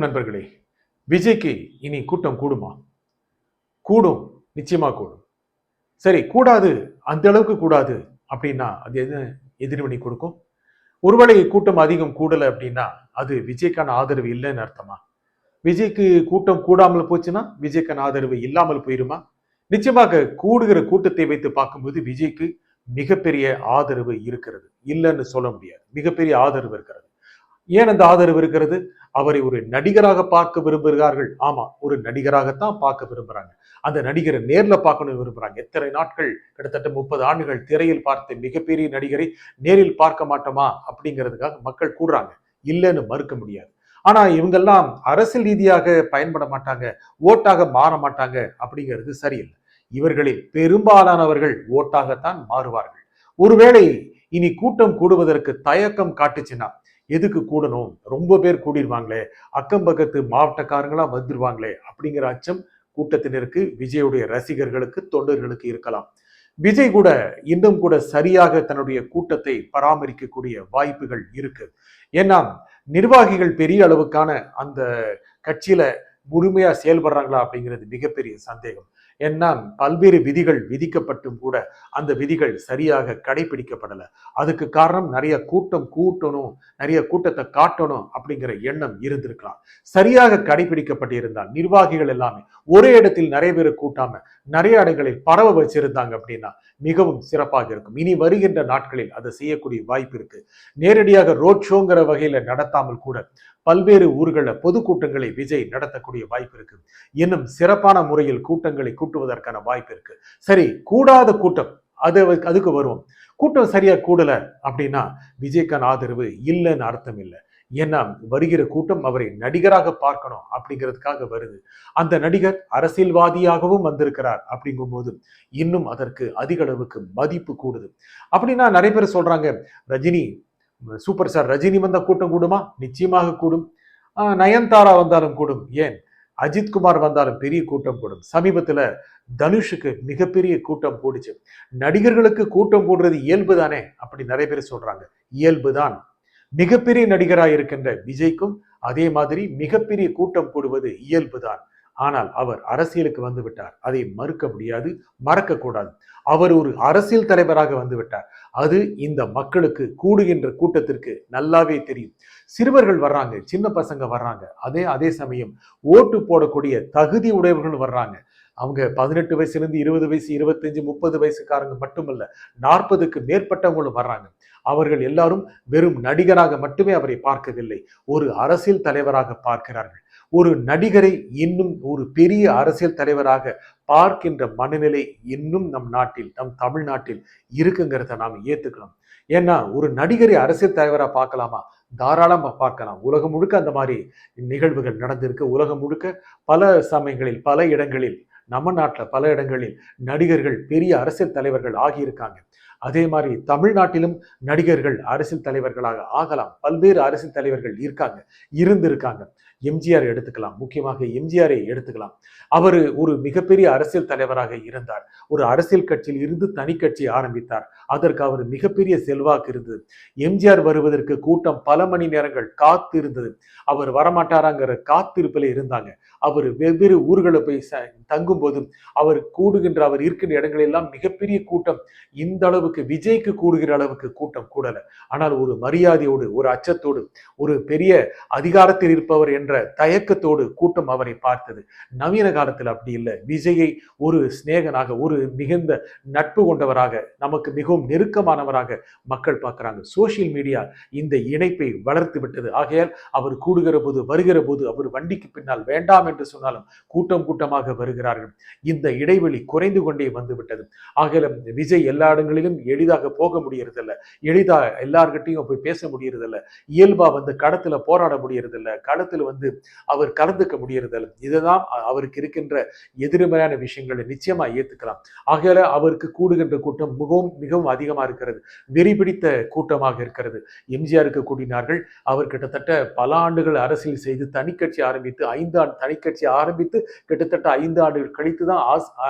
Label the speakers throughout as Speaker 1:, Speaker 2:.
Speaker 1: வணக்கம் நண்பர்களே. விஜய்க்கு இனி கூட்டம் கூடுமா? கூடும், நிச்சயமா கூடும். சரி, கூடாது, அந்த அளவுக்கு கூடாது அப்படின்னா அது என்ன எதிர்வினை கொடுக்கும்? ஒருவேளை கூட்டம் அதிகம் கூடல அப்படின்னா அது விஜய்க்கான ஆதரவு இல்லைன்னு அர்த்தமா? விஜய்க்கு கூட்டம் கூடாமல் போச்சுன்னா விஜய்க்கான ஆதரவு இல்லாமல் போயிருமா? நிச்சயமாக கூடுகிற கூட்டத்தை வைத்து பார்க்கும்போது விஜய்க்கு மிகப்பெரிய ஆதரவு இருக்கிறது. இல்லைன்னு சொல்ல முடியாது. மிகப்பெரிய ஆதரவு இருக்கிறது. ஏன் அந்த ஆதரவு இருக்கிறது? அவரை ஒரு நடிகராக பார்க்க விரும்புகிறார்கள். ஆமா, ஒரு நடிகராகத்தான் பார்க்க விரும்புறாங்க. அந்த நடிகரை நேர்ல பார்க்கணும்னு விரும்புறாங்க. எத்தனை நாட்கள், கிட்டத்தட்ட 30 ஆண்டுகள் திரையில் பார்த்த மிகப்பெரிய நடிகரை நேரில் பார்க்க மாட்டோமா அப்படிங்கிறதுக்காக மக்கள் கூடுறாங்க. இல்லைன்னு மறுக்க முடியாது. ஆனா இவங்கெல்லாம் அரசியல் ரீதியாக பயன்பட மாட்டாங்க, ஓட்டாக மாற மாட்டாங்க அப்படிங்கிறது சரியில்லை. இவர்களில் பெரும்பாலானவர்கள் ஓட்டாகத்தான் மாறுவார்கள். ஒருவேளை இனி கூட்டம் கூடுவதற்கு தயக்கம் காட்டுச்சுன்னா, எதுக்கு கூடணும், ரொம்ப பேர் கூடிடுவாங்களே, அக்கம் பக்கத்து மாவட்டக்காரங்களா வந்துருவாங்களே அப்படிங்கிற அச்சம் கூட்டத்தினருக்கு, விஜயுடைய ரசிகர்களுக்கு, தொண்டர்களுக்கு இருக்கலாம். விஜய் கூட இன்னும் கூட சரியாக தன்னுடைய கூட்டத்தை பராமரிக்கக்கூடிய வாய்ப்புகள் இருக்கு. ஏன்னா நிர்வாகிகள் பெரிய அளவுக்கான அந்த கட்சியில முழுமையா செயல்படுறாங்களா அப்படிங்கிறது மிகப்பெரிய சந்தேகம். ஏன்னா பல்வேறு விதிகள் விதிக்கப்பட்டும் கூட அந்த விதிகள் சரியாக கடைபிடிக்கப்படல. அதுக்கு காரணம் நிறைய கூட்டம் கூட்டணும், நிறைய கூட்டத்தை காட்டணும் அப்படிங்கிற எண்ணம் இருந்திருக்கலாம். சரியாக கடைபிடிக்கப்பட்டு இருந்தால் நிர்வாகிகள் எல்லாமே ஒரே இடத்தில் நிறைய பேர் கூட்டாம நிறைய இடங்களில் பரவ வச்சிருந்தாங்க அப்படின்னா மிகவும் சிறப்பாக இருக்கும். இனி வருகின்ற நாட்களில் அதை செய்யக்கூடிய வாய்ப்பு இருக்கு. நேரடியாக ரோட் ஷோங்கிற வகையில நடத்தாமல் கூட பல்வேறு ஊர்களில் பொதுக்கூட்டங்களை விஜய் நடத்தக்கூடிய வாய்ப்பு இருக்கு. இன்னும் சிறப்பான முறையில் கூட்டங்களை கூட்டுவதற்கான வாய்ப்பு இருக்கு. சரி, கூடாத கூட்டம், அதுக்கு வருவோம். கூட்டம் சரியா கூடல அப்படின்னா விஜய்க்கான ஆதரவு இல்லைன்னு அர்த்தம் இல்லை. ஏன்னா வருகிற கூட்டம் அவரை நடிகராக பார்க்கணும் அப்படிங்கிறதுக்காக வருது. அந்த நடிகர் அரசியல்வாதியாகவும் வந்திருக்கிறார் அப்படிங்கும்போது இன்னும் அதற்கு அதிக அளவுக்கு மதிப்பு கூடுது. அப்படின்னா நிறைய பேர் சொல்றாங்க, ரஜினி சூப்பர் ஸ்டார் ரஜினி வந்த கூட்டம் கூடுமா? நிச்சயமாக கூடும். நயன்தாரா வந்தாலும் கூடும். ஏன் அஜித்குமார் வந்தாலும் பெரிய கூட்டம் கூடும். சமீபத்துல தனுஷுக்கு மிகப்பெரிய கூட்டம் போடுச்சு. நடிகர்களுக்கு கூட்டம் போடுறது இயல்பு தானே அப்படி நிறைய பேர் சொல்றாங்க. இயல்புதான். மிகப்பெரிய நடிகராக இருக்கின்ற விஜய்க்கும் அதே மாதிரி மிகப்பெரிய கூட்டம் போடுவது இயல்புதான். ஆனால் அவர் அரசியலுக்கு வந்து விட்டார். அதை மறுக்க முடியாது, மறக்க கூடாது. அவர் ஒரு அரசியல் தலைவராக வந்து விட்டார். அது இந்த மக்களுக்கு, கூடுகின்ற கூட்டத்திற்கு நல்லாவே தெரியும். சிறுவர்கள் வர்றாங்க, சின்ன பசங்க வர்றாங்க. அதே சமயம் ஓட்டு போடக்கூடிய தகுதி உடையவர்கள் வர்றாங்க. அவங்க 18 வயசுலேருந்து 20 வயசு, 25, 30 வயசுக்காரங்க மட்டுமல்ல, 40க்கு மேற்பட்டவங்களும் வர்றாங்க. அவர்கள் எல்லாரும் வெறும் நடிகராக மட்டுமே அவரை பார்க்கவில்லை, ஒரு அரசியல் தலைவராக பார்க்கிறார்கள். ஒரு நடிகரை இன்னும் ஒரு பெரிய அரசியல் தலைவராக பார்க்கின்ற மனநிலை இன்னும் நம் நாட்டில், நம் தமிழ்நாட்டில் இருக்குங்கிறத நாம் ஏத்துக்கணும். ஏன்னா ஒரு நடிகரை அரசியல் தலைவரா பார்க்கலாமா? தாராளமா பார்க்கலாம். உலகம் முழுக்க அந்த மாதிரி நிகழ்வுகள் நடந்திருக்கு. உலகம் முழுக்க பல சமயங்களில், பல இடங்களில், நம்ம நாட்டில் பல இடங்களில் நடிகர்கள் பெரிய அரசியல் தலைவர்கள் ஆகியிருக்காங்க. அதே மாதிரி தமிழ்நாட்டிலும் நடிகர்கள் அரசியல் தலைவர்களாக ஆகலாம். பல்வேறு அரசியல் தலைவர்கள் இருந்திருக்காங்க. எம்ஜிஆர் எடுத்துக்கலாம், முக்கியமாக எம்ஜிஆரை எடுத்துக்கலாம். அவர் ஒரு மிகப்பெரிய அரசியல் தலைவராக இருந்தார். ஒரு அரசியல் கட்சியில் இருந்து தனி கட்சி ஆரம்பித்தார். அதற்கு அவர் மிகப்பெரிய செல்வாக்கு இருந்தது. எம்ஜிஆர் வருவதற்கு கூட்டம் பல மணி நேரங்கள் காத்து இருந்தது. அவர் வரமாட்டாராங்கிற காத்திருப்பில் இருந்தாங்க. அவர் வெவ்வேறு ஊர்களை போய் தங்கும் போதும் அவர் கூடுகின்ற, அவர் இருக்கின்ற இடங்களெல்லாம் மிகப்பெரிய கூட்டம். இந்த அளவுக்கு விஜய்க்கு கூடுகிற அளவுக்கு கூட்டம் கூடல. ஆனால் ஒரு மரியாதையோடு, ஒரு அச்சத்தோடு, ஒரு பெரிய அதிகாரத்தில் இருப்பவர் என்ற தயக்கத்தோடு கூட்டம் அவரை பார்த்தது. நவீன காலத்தில் அப்படி இல்லை. விஜயை ஒரு சிநேகனாக, ஒரு மிகுந்த நட்பு கொண்டவராக, நமக்கு மிகவும் நெருக்கமானவராக மக்கள் பார்க்கிறாங்க. சோசியல் மீடியா இந்த இணைப்பை வளர்த்து விட்டது. ஆகையால் அவர் கூடுகிற போது, வருகிற போது, அவர் வண்டிக்கு பின்னால் வேண்டாம் என்று சொன்னாலும் கூட்டம் கூட்டமாக வருகிறார்கள். இந்த இடைவெளி குறைந்து கொண்டே வந்து விட்டது. ஆகையால் விஜய் எல்லா இடங்களிலும் எளிதாக போக முடியறதில்ல, எளிதா எல்லார்கிட்டையும் போய் பேச முடியறதில்ல, இயல்பா வந்து களத்துல போராட முடியறதில்ல, களத்துல வந்து அவர் கலந்துக்க முடியறதில்ல. இதுதான் அவருக்கு இருக்கின்ற எதிர்மறையான விஷயங்களை நிச்சயமா ஏத்துக்கலாம். ஆகையால அவருக்கு கூடுகின்ற கூட்டம் மிகவும் மிகவும் அதிகமா இருக்கிறது. வெறி பிடித்த கூட்டமாக இருக்கிறது. எம்ஜிஆருக்கு கூட்டினார்கள். அவர் கிட்டத்தட்ட பல ஆண்டுகள் அரசியல் செய்து தனிக்கட்சி ஆரம்பித்து 5 ஆண்டு தனிக்கட்சி ஆரம்பித்து கிட்டத்தட்ட 5 ஆண்டுகள் கழித்து தான்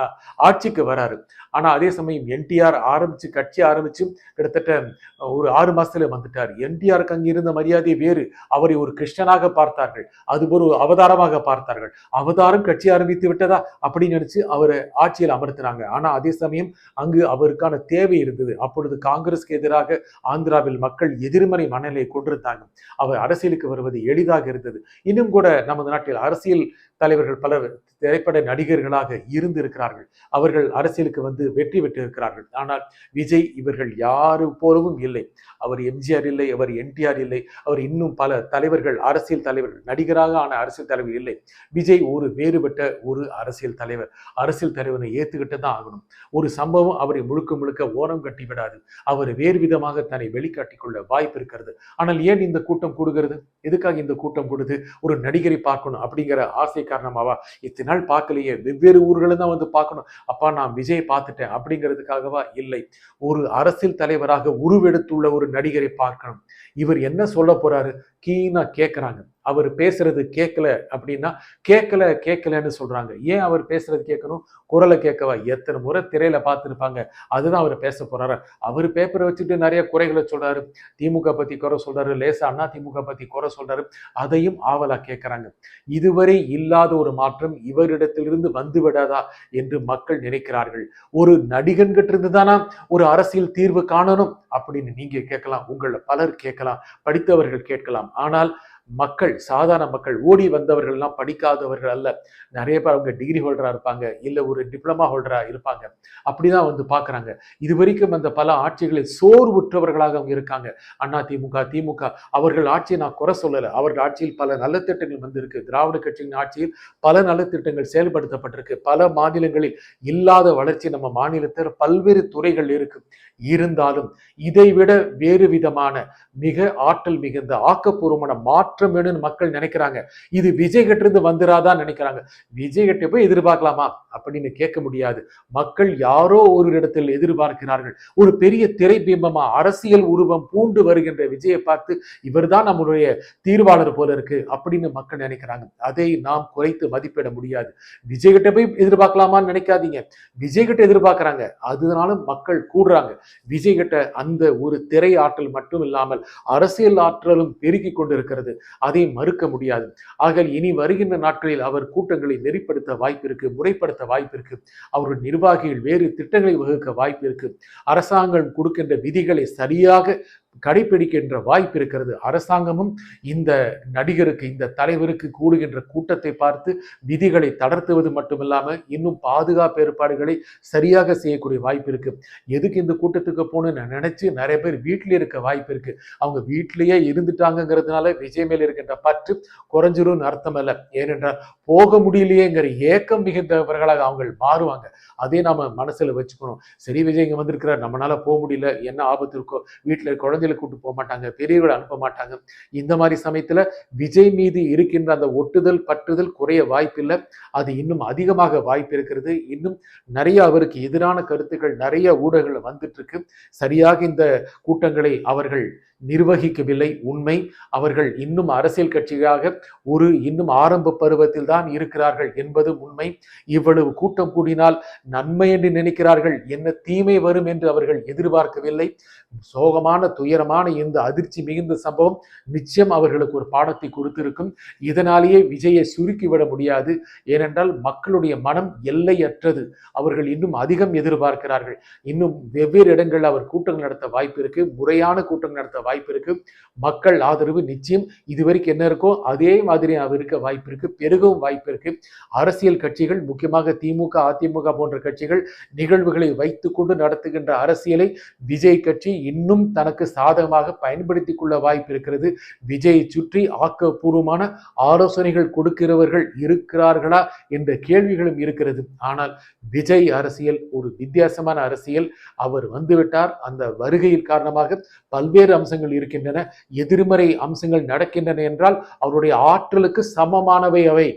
Speaker 1: ஆட்சிக்கு வராரு. ஆனா அதே சமயம் என்டிஆர் கட்சி ஆரம்பிச்சு கிட்டத்தட்ட ஒரு 6 மாசத்துல வந்துட்டார். என்டிஆருக்கு அங்க இருந்த மரியாதை வேறு. அவரை ஒரு கிருஷ்ணனாக பார்த்தார்கள். அது ஒரு அவதாரமாக பார்த்தார்கள். அவதாரம் கட்சி ஆரம்பித்து விட்டதா அப்படின்னு நினைச்சு அவரை ஆட்சியில் அமர்த்தினாங்க. ஆனா அதே சமயம் அங்கு அவருக்கான தேவை இருந்தது. அப்பொழுது காங்கிரஸ்க்கு எதிராக ஆந்திராவில் மக்கள் எதிர்மறை மனநிலை கொண்டிருந்தாங்க. அவர் அரசியலுக்கு வருவது எளிதாக இருந்தது. இன்னும் கூட நமது நாட்டில் அரசியல் தலைவர்கள் பலர் திரைப்பட நடிகர்களாக இருந்து இருக்கிறார்கள். அவர்கள் அரசியலுக்கு வந்து வெற்றி பெற்று இருக்கிறார்கள். ஆனால் விஜய் இவர்கள் யாரு போலவும் இல்லை. அவர் எம்ஜிஆர் இல்லை, அவர் என்டிஆர் இல்லை, அவர் இன்னும் பல தலைவர்கள், அரசியல் தலைவர்கள், நடிகராக ஆன அரசியல் தலைவர் இல்லை. விஜய் ஒரு வேறுபட்ட ஒரு அரசியல் தலைவர். அரசியல் தலைவரை ஏத்துக்கிட்டு தான் ஆகணும். ஒரு சம்பவம் அவரை முழுக்க முழுக்க ஓரம் கட்டி விடாது. அவர் வேறு விதமாக தன்னை வெளிக்காட்டிக் கொள்ள வாய்ப்பு இருக்கிறது. ஆனால் ஏன் இந்த கூட்டம் கூடுகிறது? எதுக்காக இந்த கூட்டம் கூடுது? ஒரு நடிகரை பார்க்கணும் அப்படிங்கிற ஆசை காரணமாவா? இத்தனை நாள் பார்க்கலையே, வெவ்வேறு ஊர்களும் தான் வந்து பார்க்கணும், அப்பா நான் விஜய் பார்த்துட்டேன் அப்படிங்கிறதுக்காகவா? இல்லை. ஒரு அரசியல் தலைவராக உருவெடுத்துள்ள ஒரு நடிகரை பார்க்கணும். இவர் என்ன சொல்ல போறாரு கீனா கேட்கறாங்க. அவர் பேசுறது கேட்கல அப்படின்னா கேட்கலன்னு சொல்றாங்க. ஏன் அவர் பேசுறது கேட்கணும்? குரலை கேட்கவா? எத்தனை முறை திரையில பார்த்துருப்பாங்க. அதுதான் அவர் பேச போறாரு. அவர் பேப்பரை வச்சுட்டு நிறைய குறைகளை சொல்றாரு. திமுக பத்தி குறை சொல்றாரு, லேசா அண்ணா திமுக பத்தி குறை சொல்றாரு. அதையும் ஆவலா கேட்கறாங்க. இதுவரை இல்லாத ஒரு மாற்றம் இவரிடத்திலிருந்து வந்து விடாதா என்று மக்கள் நினைக்கிறார்கள். ஒரு நடிகன் கிட்ட இருந்து தானா ஒரு அரசியல் தீர்வு காணணும் அப்படின்னு நீங்க கேட்கலாம், உங்களை பலர் கேட்கலாம், படித்தவர்கள் கேட்கலாம். ஆனால் மக்கள், சாதாரண மக்கள், ஓடி வந்தவர்கள் எல்லாம் படிக்காதவர்கள் அல்ல. நிறைய பேர் அவங்க டிகிரி ஹோல்டரா இருப்பாங்க, இல்ல ஒரு டிப்ளமா ஹோல்டரா இருப்பாங்க. அப்படிதான் வந்து பாக்குறாங்க. இது வரைக்கும் அந்த பல ஆட்சிகளில் சோர்வுற்றவர்களாக அவங்க இருக்காங்க. அண்ணா திமுக அவர்கள் ஆட்சியை நான் குறை சொல்லல. அவர்கள் ஆட்சியில் பல நல்ல திட்டங்கள் வந்திருக்கு. திராவிட கட்சியின் ஆட்சியில் பல நல்ல திட்டங்கள் செயல்படுத்தப்பட்டிருக்கு. பல மாநிலங்களில் இல்லாத வளர்ச்சி நம்ம மாநிலத்தில் பல்வேறு துறைகள் இருக்கு. இருந்தாலும் இதைவிட வேறு விதமான மிக ஆற்றல் மிகுந்த ஆக்கப்பூர்வமான மாற்றம் வேணும்னு மக்கள் நினைக்கிறாங்க. இது விஜய் கிட்ட இருந்து வந்துராதான் நினைக்கிறாங்க. விஜய் கிட்ட போய் எதிர்பார்க்கலாமா அப்படின்னு கேட்க முடியாது. மக்கள் யாரோ ஒரு இடத்தில் எதிர்பார்க்கிறார்கள். ஒரு பெரிய திரை பிம்பமா அரசியல் உருவம் பூண்டு வருகின்ற விஜயை பார்த்து இவர்தான் நம்மளுடைய தீர்வாளர் போல இருக்கு அப்படின்னு மக்கள் நினைக்கிறாங்க. அதை நாம் குறைத்து மதிப்பிட முடியாது. விஜய் கிட்ட போய் எதிர்பார்க்கலாமான்னு நினைக்காதீங்க. விஜய் கிட்ட எதிர்பார்க்கிறாங்க. அதனால மக்கள் கூடுறாங்க. விஜய் கிட்ட அந்த ஒரு திரை ஆற்றல் மட்டும் இல்லாமல் அரசியல் ஆற்றலும் பெருகி கொண்டிருக்கிறது. அதை மறுக்க முடியாது. ஆக இனி வருகின்ற நாட்களில் அவர் கூட்டங்களை நெறிப்படுத்த வாய்ப்பு இருக்கு, முறைப்படுத்த வாய்ப்பு இருக்கு. அவருடைய நிர்வாகிகள் வேறு திட்டங்களை வகுக்க வாய்ப்பு இருக்கு. அரசாங்கம் கொடுக்கின்ற விதிகளை சரியாக கடைபிடிக்கின்ற வாய்ப்பு இருக்கிறது. அரசாங்கமும் இந்த நடிகருக்கு, இந்த தலைவருக்கு கூடுகின்ற கூட்டத்தை பார்த்து விதிகளை தளர்த்துவது மட்டுமில்லாம இன்னும் பாதுகாப்பு ஏற்பாடுகளை சரியாக செய்யக்கூடிய வாய்ப்பு இருக்கு. எதுக்கு இந்த கூட்டத்துக்கு போகணும்னு நினைச்சு நிறைய பேர் வீட்டிலே இருக்க வாய்ப்பு இருக்கு. அவங்க வீட்டிலேயே இருந்துட்டாங்கிறதுனால விஜய் மேல் இருக்கின்ற பற்று குறைஞ்சிரும்னு அர்த்தம் அல்ல. ஏனென்றால் போக முடியலையேங்கிற ஏக்கம் மிகுந்தவர்களாக அவங்க மாறுவாங்க. அதே நாம மனசுல வச்சுக்கணும். சரி, விஜய் இங்க வந்திருக்கிறார், நம்மளால போக முடியல, என்ன ஆபத்து இருக்கோ, வீட்டுல குழந்தைகளை கூட்டு போக மாட்டாங்க, பெரியவர்களை அனுப்ப மாட்டாங்க. இந்த மாதிரி சமயத்துல விஜய் மீது இருக்கின்ற அந்த ஒட்டுதல் பற்றுதல் குறைய வாய்ப்பில்லை. அது இன்னும் அதிகமாக வாய்ப்பு இருக்கிறது. இன்னும் நிறைய அவருக்கு எதிரான கருத்துக்கள் நிறைய ஊடகங்கள் வந்துட்டு இருக்கு. சரியாக இந்த கூட்டங்களை அவர்கள் நிர்வகிக்கவில்லை. உண்மை. அவர்கள் இன்னும் அரசியல் கட்சியாக இன்னும் ஆரம்ப பருவத்தில் தான் இருக்கிறார்கள் என்பது உண்மை. இவ்வளவு கூட்டம் கூடினால் நன்மை என்று நினைக்கிறார்கள், என்ன தீமை வரும் என்று அவர்கள் எதிர்பார்க்கவில்லை. சோகமான துயரமான இந்த அதிர்ச்சி மிகுந்த சம்பவம் நிச்சயம் அவர்களுக்கு ஒரு பாடத்தை கொடுத்திருக்கும். இதனாலேயே விஜயை சுருக்கிவிட முடியாது. ஏனென்றால் மக்களுடைய மனம் எல்லையற்றது. அவர்கள் இன்னும் அதிகம் எதிர்பார்க்கிறார்கள். இன்னும் வெவ்வேறு இடங்களில் அவர் கூட்டங்கள் நடத்த வாய்ப்பு இருக்கு, முறையான கூட்டங்கள் நடத்த வாய்ப்பு இருக்கு. மக்கள் ஆதரவு நிச்சயம் இதுவரைக்கும் என்ன இருக்கோ அதே மாதிரி அவர் இருக்க வாய்ப்பு இருக்கு, பெருகவும் வாய்ப்பு இருக்கு. அரசியல் கட்சிகள், முக்கியமாக திமுக அதிமுக போன்ற கட்சிகள் நிகழ்வுகளை வைத்துக் கொண்டு நடத்துகின்ற அரசியலை விஜய் கட்சி இன்னும் தனக்கு சாதகமாக பயன்படுத்திக் கொள்ள வாய்ப்பு இருக்கிறது. விஜயை சுற்றி ஆக்கப்பூர்வமான ஆலோசனைகள் கொடுக்கிறவர்கள் இருக்கிறார்களா என்ற கேள்விகளும் இருக்கிறது. ஆனால் விஜய் அரசியல் ஒரு வித்தியாசமான அரசியல். அவர் வந்துவிட்டார். அந்த வருகையின் காரணமாக பல்வேறு அம்சங்கள் இருக்கின்றன. எதிர்மறை அம்சங்கள் நடக்கின்றன என்றால் அவருடைய ஆற்றலுக்கு சமமானவை அவை.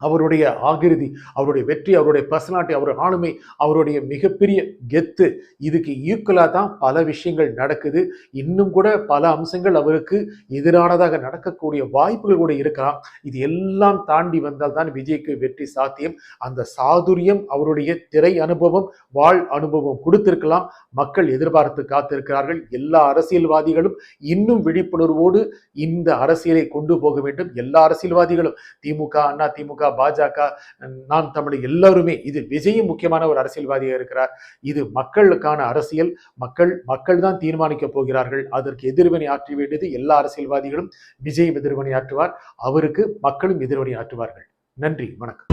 Speaker 1: அவருடைய ஆகிருதி, அவருடைய வெற்றி, அவருடைய பர்சனாலிட்டி, அவருடைய ஆளுமை, அவருடைய மிகப்பெரிய கெத்து, இதுக்கு ஈக்குவலா தான் பல விஷயங்கள் நடக்குது. இன்னும் கூட பல அம்சங்கள் அவருக்கு எதிரானதாக நடக்கக்கூடிய வாய்ப்புகள் கூட இருக்கலாம். இது எல்லாம் தாண்டி வந்தால் தான் விஜய்க்கு வெற்றி சாத்தியம். அந்த சாதுரியம் அவருடைய திரை அனுபவம், வாழ் அனுபவம் கொடுத்திருக்கலாம். மக்கள் எதிர்பார்த்து காத்திருக்கிறார்கள். எல்லா அரசியல்வாதிகளும் இன்னும் விழிப்புணர்வோடு இந்த அரசியலை கொண்டு போக வேண்டும். எல்லா அரசியல்வாதிகளும் திமுக, அண்ணா திமுக, பாஜக, நாம் தமிழர் எல்லாருமே, இது விஜயும் முக்கியமான ஒரு அரசியல்வாதியாக இருக்கிறார். இது மக்களுக்கான அரசியல். மக்கள் தான் தீர்மானிக்க போகிறார்கள். அதற்கு எதிர்வினை ஆற்ற வேண்டியது எல்லா அரசியல்வாதிகளும். விஜயும் எதிர்வினை ஆற்றுவார், அவருக்கு மக்களும் எதிர்வினை ஆற்றுவார்கள். நன்றி, வணக்கம்.